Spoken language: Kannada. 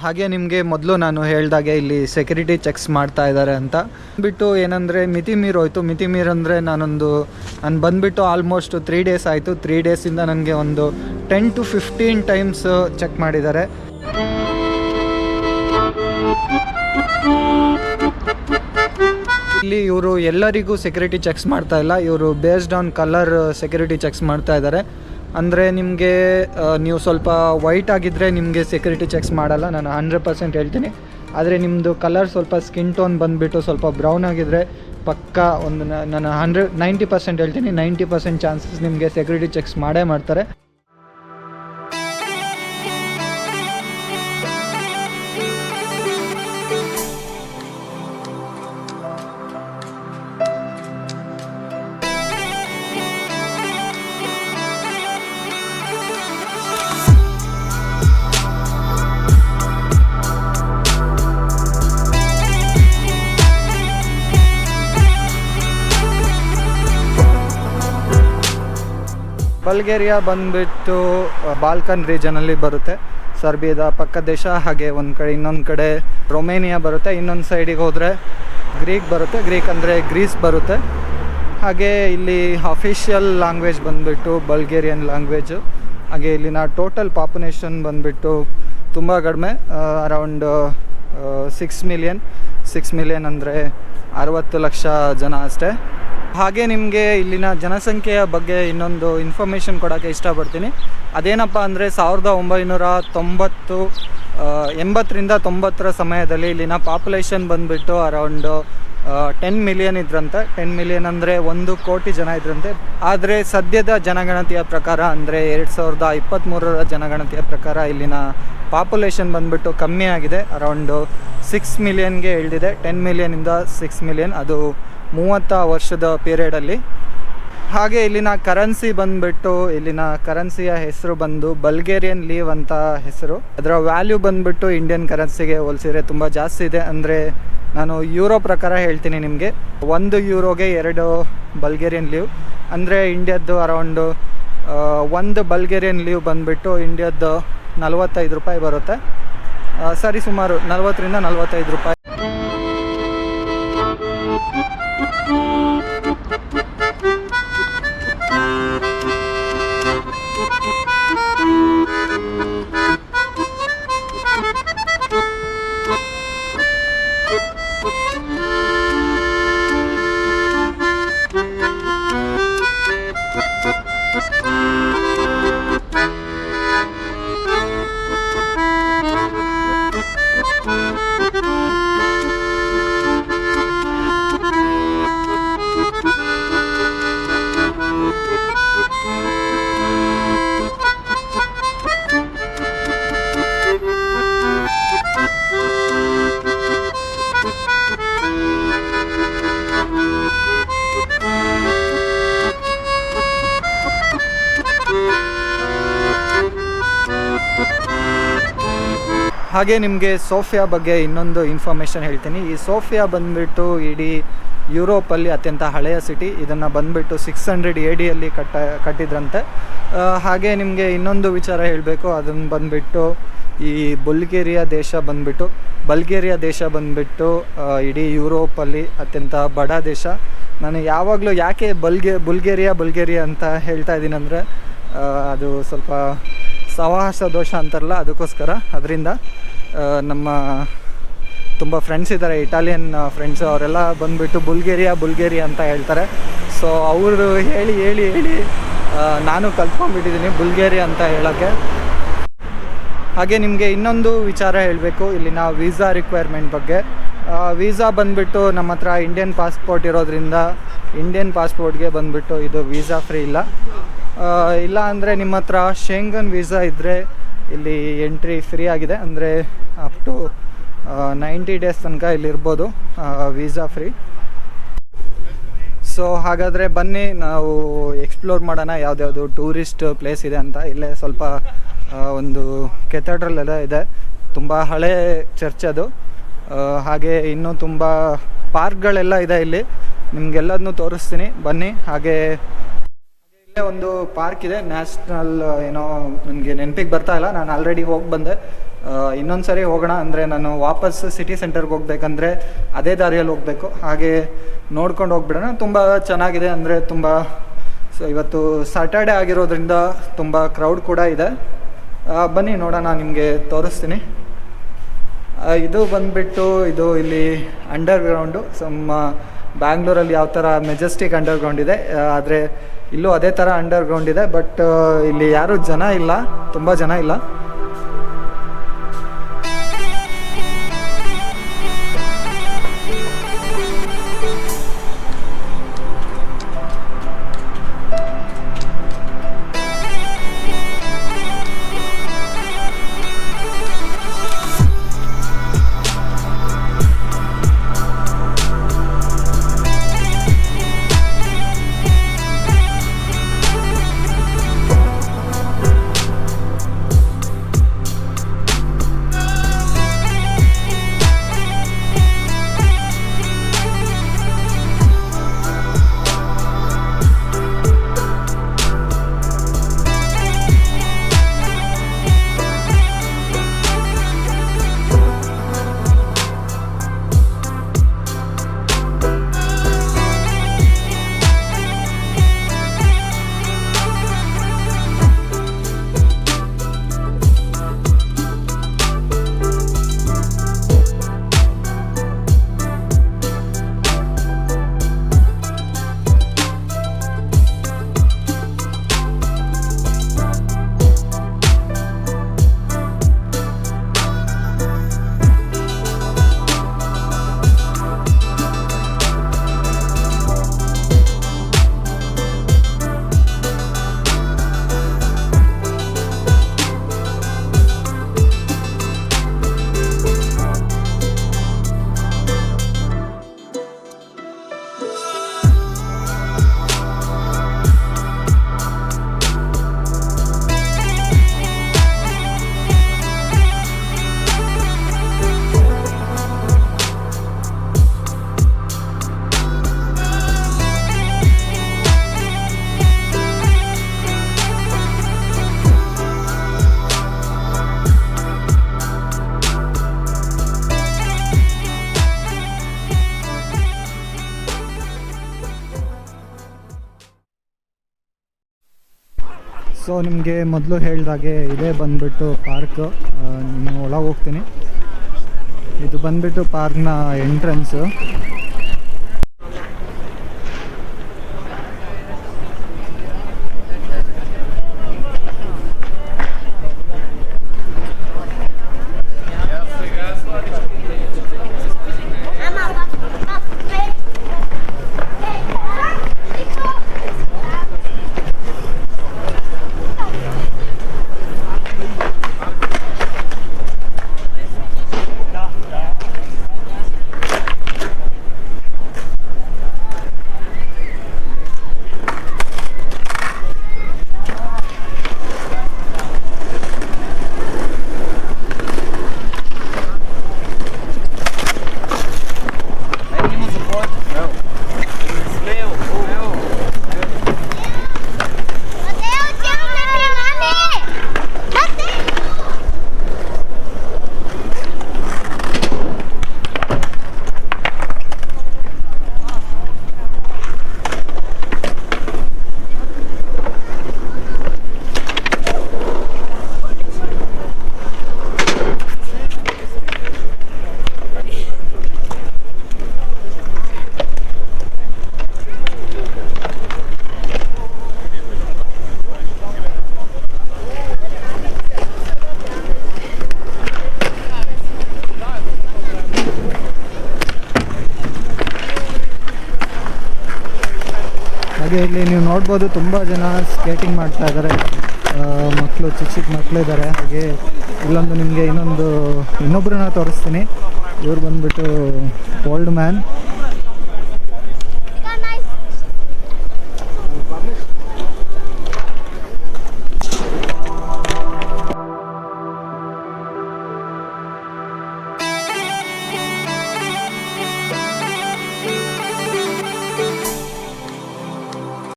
ಹಾಗೆ ನಿಮಗೆ ಮೊದಲು ನಾನು ಹೇಳ್ದಾಗೆ ಇಲ್ಲಿ ಸೆಕ್ಯೂರಿಟಿ ಚೆಕ್ಸ್ ಮಾಡ್ತಾ ಇದ್ದಾರೆ ಅಂತ ಬಿಟ್ಟು ಏನಂದರೆ ಮಿತಿ ಮೀರೋಯ್ತು. ಮಿತಿ ಮೀರಂದರೆ ನಾನು ಬಂದುಬಿಟ್ಟು ಆಲ್ಮೋಸ್ಟ್ 3 ಡೇಸ್ ಆಯಿತು. 3 ಡೇಸಿಂದ ನನಗೆ ಒಂದು 10 to 15 ಟೈಮ್ಸ್ ಚೆಕ್ ಮಾಡಿದ್ದಾರೆ. ಇಲ್ಲಿ ಇವರು ಎಲ್ಲರಿಗೂ ಸೆಕ್ಯೂರಿಟಿ ಚೆಕ್ಸ್ ಮಾಡ್ತಾ ಇಲ್ಲ, ಇವರು based on colour security cheques ಮಾಡ್ತಾ ಇದ್ದಾರೆ. ಅಂದರೆ ನಿಮಗೆ ನೀವು ಸ್ವಲ್ಪ ವೈಟ್ ಆಗಿದ್ದರೆ ನಿಮಗೆ ಸೆಕ್ಯೂರಿಟಿ ಚೆಕ್ಸ್ ಮಾಡಲ್ಲ, ನಾನು 100% ಹೇಳ್ತೀನಿ. ಆದರೆ ನಿಮ್ಮದು ಕಲರ್ ಸ್ವಲ್ಪ ಸ್ಕಿನ್ ಟೋನ್ ಬಂದುಬಿಟ್ಟು ಸ್ವಲ್ಪ ಬ್ರೌನ್ ಆಗಿದ್ದರೆ ಪಕ್ಕಾ ಒಂದು ನಾನು 90% ಹೇಳ್ತೀನಿ, 90% ಚಾನ್ಸಸ್ ನಿಮಗೆ ಸೆಕ್ಯೂರಿಟಿ ಚೆಕ್ಸ್ ಮಾಡೇ ಮಾಡ್ತಾರೆ. ಬಲ್ಗೇರಿಯಾ ಬಂದುಬಿಟ್ಟು ಬಾಲ್ಕನ್ ರೀಜನಲ್ಲಿ ಬರುತ್ತೆ, ಸರ್ಬಿಯಾದ ಪಕ್ಕದ ದೇಶ. ಹಾಗೆ ಇನ್ನೊಂದು ಕಡೆ ರೊಮೇನಿಯಾ ಬರುತ್ತೆ, ಇನ್ನೊಂದು ಸೈಡಿಗೆ ಹೋದರೆ ಗ್ರೀಕ್ ಬರುತ್ತೆ, ಗ್ರೀಕ್ ಅಂದರೆ ಗ್ರೀಸ್ ಬರುತ್ತೆ. ಹಾಗೆ ಇಲ್ಲಿ ಅಫಿಷಿಯಲ್ ಲ್ಯಾಂಗ್ವೇಜ್ ಬಂದುಬಿಟ್ಟು ಬಲ್ಗೇರಿಯನ್ ಲ್ಯಾಂಗ್ವೇಜು. ಹಾಗೆ ಇಲ್ಲಿನ ಟೋಟಲ್ ಪಾಪ್ಯುಲೇಷನ್ ಬಂದುಬಿಟ್ಟು ತುಂಬ ಕಡಿಮೆ, ಅರೌಂಡ್ 6 ಮಿಲಿಯನ್ ಅಂದರೆ 60 ಲಕ್ಷ ಜನ ಅಷ್ಟೇ. ಹಾಗೆ ನಿಮಗೆ ಇಲ್ಲಿನ ಜನಸಂಖ್ಯೆಯ ಬಗ್ಗೆ ಇನ್ನೊಂದು ಇನ್ಫಾರ್ಮೇಷನ್ ಕೊಡೋಕ್ಕೆ ಇಷ್ಟಪಡ್ತೀನಿ. ಅದೇನಪ್ಪ ಅಂದರೆ 1980ರಿಂದ 90 ಸಮಯದಲ್ಲಿ ಇಲ್ಲಿನ ಪಾಪ್ಯುಲೇಷನ್ ಬಂದುಬಿಟ್ಟು ಅರೌಂಡ್ 10 ಮಿಲಿಯನ್ ಇದ್ರಂತೆ. 10 ಮಿಲಿಯನ್ ಅಂದರೆ 1 ಕೋಟಿ ಜನ ಇದ್ರಂತೆ. ಆದರೆ ಸದ್ಯದ ಜನಗಣತಿಯ ಪ್ರಕಾರ ಅಂದರೆ 2023ರ ಜನಗಣತಿಯ ಪ್ರಕಾರ ಇಲ್ಲಿನ ಪಾಪ್ಯುಲೇಷನ್ ಬಂದುಬಿಟ್ಟು ಕಮ್ಮಿ ಆಗಿದೆ, ಅರೌಂಡು 6 ಮಿಲಿಯನ್ಗೆ ಇಳಿದಿದೆ. 10 ಮಿಲಿಯನಿಂದ 6 ಮಿಲಿಯನ್, ಅದು 30 ವರ್ಷದ ಪೀರಿಯಡಲ್ಲಿ. ಹಾಗೆ ಇಲ್ಲಿನ ಕರೆನ್ಸಿ ಬಂದುಬಿಟ್ಟು ಇಲ್ಲಿನ ಕರೆನ್ಸಿಯ ಹೆಸರು ಬಂದು ಬಲ್ಗೇರಿಯನ್ ಲೀವ್ ಅಂತ ಹೆಸರು. ಅದರ ವ್ಯಾಲ್ಯೂ ಬಂದುಬಿಟ್ಟು ಇಂಡಿಯನ್ ಕರೆನ್ಸಿಗೆ ಹೋಲಿಸಿದ್ರೆ ತುಂಬ ಜಾಸ್ತಿ ಇದೆ. ಅಂದರೆ ನಾನು ಯೂರೋ ಪ್ರಕಾರ ಹೇಳ್ತೀನಿ ನಿಮಗೆ, 1 ಯೂರೋಗೆ 2 ಬಲ್ಗೇರಿಯನ್ ಲೀವ್. ಅಂದರೆ ಇಂಡಿಯಾದ್ದು ಅರೌಂಡು 1 ಬಲ್ಗೇರಿಯನ್ ಲೀವ್ ಬಂದುಬಿಟ್ಟು ಇಂಡಿಯಾದ್ದು 45 ರೂಪಾಯಿ ಬರುತ್ತೆ. ಸರಿ, ಸುಮಾರು 40ರಿಂದ 45 ರೂಪಾಯಿ. ಹಾಗೆ ನಿಮಗೆ ಸೋಫಿಯಾ ಬಗ್ಗೆ ಇನ್ನೊಂದು ಇನ್ಫಾರ್ಮೇಷನ್ ಹೇಳ್ತೀನಿ. ಈ ಸೋಫಿಯಾ ಬಂದುಬಿಟ್ಟು ಇಡೀ ಯುರೋಪಲ್ಲಿ ಅತ್ಯಂತ ಹಳೆಯ ಸಿಟಿ. ಇದನ್ನು ಬಂದುಬಿಟ್ಟು 600 ADಯಲ್ಲಿ ಕಟ್ಟಿದ್ರಂತೆ. ಹಾಗೆ ನಿಮಗೆ ಇನ್ನೊಂದು ವಿಚಾರ ಹೇಳಬೇಕು, ಅದನ್ನು ಬಂದುಬಿಟ್ಟು ಈ ಬಲ್ಗೇರಿಯಾ ದೇಶ ಬಂದುಬಿಟ್ಟು ಇಡೀ ಯುರೋಪಲ್ಲಿ ಅತ್ಯಂತ ಬಡ ದೇಶ. ನಾನು ಯಾವಾಗಲೂ ಯಾಕೆ ಬಲ್ಗೇರಿಯಾ ಅಂತ ಹೇಳ್ತಾ ಇದ್ದೀನಿ ಅಂದರೆ ಅದು ಸ್ವಲ್ಪ ಸಹವಾಸ ದೋಷ ಅಂತಾರಲ್ಲ, ಅದಕ್ಕೋಸ್ಕರ. ಅದರಿಂದ ನಮ್ಮ ತುಂಬ ಫ್ರೆಂಡ್ಸ್ ಇದ್ದಾರೆ, ಇಟಾಲಿಯನ್ ಫ್ರೆಂಡ್ಸು, ಅವರೆಲ್ಲ ಬಂದುಬಿಟ್ಟು ಬುಲ್ಗೇರಿಯಾ ಅಂತ ಹೇಳ್ತಾರೆ. ಸೊ ಅವರು ಹೇಳಿ ನಾನು ಕಲ್ತ್ಕೊಂಡ್ಬಿಟ್ಟಿದ್ದೀನಿ ಬುಲ್ಗೇರಿಯಾ ಅಂತ ಹೇಳೋಕ್ಕೆ. ಹಾಗೆ ನಿಮಗೆ ಇನ್ನೊಂದು ವಿಚಾರ ಹೇಳಬೇಕು ಇಲ್ಲಿನ ವೀಸಾ ರಿಕ್ವೈರ್ಮೆಂಟ್ ಬಗ್ಗೆ. ವೀಸಾ ಬಂದುಬಿಟ್ಟು ನಮ್ಮ ಹತ್ರ ಇಂಡಿಯನ್ ಪಾಸ್ಪೋರ್ಟ್ ಇರೋದ್ರಿಂದ ಇಂಡಿಯನ್ ಪಾಸ್ಪೋರ್ಟ್ಗೆ ಬಂದುಬಿಟ್ಟು ಇದು ವೀಸಾ ಫ್ರೀ ಇಲ್ಲ ಅಂದರೆ ನಿಮ್ಮ ಹತ್ರ ಶೆಂಗನ್ ವೀಸಾ ಇದ್ದರೆ ಇಲ್ಲಿ ಎಂಟ್ರಿ ಫ್ರೀ ಆಗಿದೆ. ಅಂದರೆ ಅಪ್ ಟು 90 ಡೇಸ್ ತನಕ ಇಲ್ಲಿರ್ಬೋದು, ವೀಸಾ ಫ್ರೀ. ಸೊ ಹಾಗಾದರೆ ಬನ್ನಿ ನಾವು ಎಕ್ಸ್ಪ್ಲೋರ್ ಮಾಡೋಣ ಯಾವುದ್ಯಾವುದು ಟೂರಿಸ್ಟ್ ಪ್ಲೇಸ್ ಇದೆ ಅಂತ. ಇಲ್ಲೇ ಸ್ವಲ್ಪ ಒಂದು ಕೆಥೆಡ್ರಲ್ ಎಲ್ಲ ಇದೆ, ತುಂಬ ಹಳೆ ಚರ್ಚ್ ಅದು. ಹಾಗೆ ಇನ್ನೂ ತುಂಬ ಪಾರ್ಕ್ಗಳೆಲ್ಲ ಇದೆ ಇಲ್ಲಿ, ನಿಮಗೆಲ್ಲದನ್ನೂ ತೋರಿಸ್ತೀನಿ ಬನ್ನಿ. ಹಾಗೆ ಒಂದು ಪಾರ್ಕ್ ಇದೆ, ನ್ಯಾಷನಲ್ ಏನೋ ನನಗೆ ನೆನಪಿಗೆ ಬರ್ತಾ ಇಲ್ಲ, ನಾನು ಆಲ್ರೆಡಿ ಹೋಗಿ ಬಂದೆ. ಇನ್ನೊಂದು ಸರಿ ಹೋಗೋಣ. ಅಂದರೆ ನಾನು ವಾಪಸ್ ಸಿಟಿ ಸೆಂಟರ್ಗೆ ಹೋಗ್ಬೇಕಂದ್ರೆ ಅದೇ ದಾರಿಯಲ್ಲಿ ಹೋಗಬೇಕು. ಹಾಗೆ ನೋಡ್ಕೊಂಡು ಹೋಗ್ಬಿಡೋಣ. ತುಂಬ ಚೆನ್ನಾಗಿದೆ. ಅಂದರೆ ತುಂಬ ಇವತ್ತು ಸ್ಯಾಟರ್ಡೆ ಆಗಿರೋದ್ರಿಂದ ತುಂಬ ಕ್ರೌಡ್ ಕೂಡ ಇದೆ. ಬನ್ನಿ ನೋಡೋಣ, ನಿಮಗೆ ತೋರಿಸ್ತೀನಿ. ಇದು ಬಂದುಬಿಟ್ಟು ಇದು ಇಲ್ಲಿ ಅಂಡರ್ಗ್ರೌಂಡು. ಬ್ಯಾಂಗ್ಳೂರಲ್ಲಿ ಯಾವ ಥರ ಮೆಜೆಸ್ಟಿಕ್ ಅಂಡರ್ಗ್ರೌಂಡ್ ಇದೆ, ಆದರೆ ಇಲ್ಲೂ ಅದೇ ಥರ ಅಂಡರ್ಗ್ರೌಂಡ್ ಇದೆ. ಬಟ್ ಇಲ್ಲಿ ಯಾರೂ ಜನ ಇಲ್ಲ, ತುಂಬ ಜನ ಇಲ್ಲ. ಸೊ ನಿಮಗೆ ಮೊದಲು ಹೇಳಿದಾಗೆ ಇದೇ ಬಂದುಬಿಟ್ಟು ಪಾರ್ಕು. ನಾನು ಒಳಗೆ ಹೋಗ್ತೀನಿ. ಇದು ಬಂದುಬಿಟ್ಟು ಪಾರ್ಕ್ನ ಎಂಟ್ರೆನ್ಸು. ಹಾಗೆ ಇಲ್ಲಿ ನೀವು ನೋಡ್ಬೋದು ತುಂಬ ಜನ ಸ್ಕೇಟಿಂಗ್ ಮಾಡ್ತಾ ಇದ್ದಾರೆ. ಮಕ್ಕಳು ಚಿಕ್ಕ ಚಿಕ್ಕ ಮಕ್ಕಳು ಇದ್ದಾರೆ. ಹಾಗೆ ಇಲ್ಲೊಂದು ನಿಮಗೆ ಇನ್ನೊಬ್ಬರನ್ನ ತೋರಿಸ್ತೀನಿ. ಇವ್ರು ಬಂದುಬಿಟ್ಟು ಓಲ್ಡ್ ಮ್ಯಾನ್.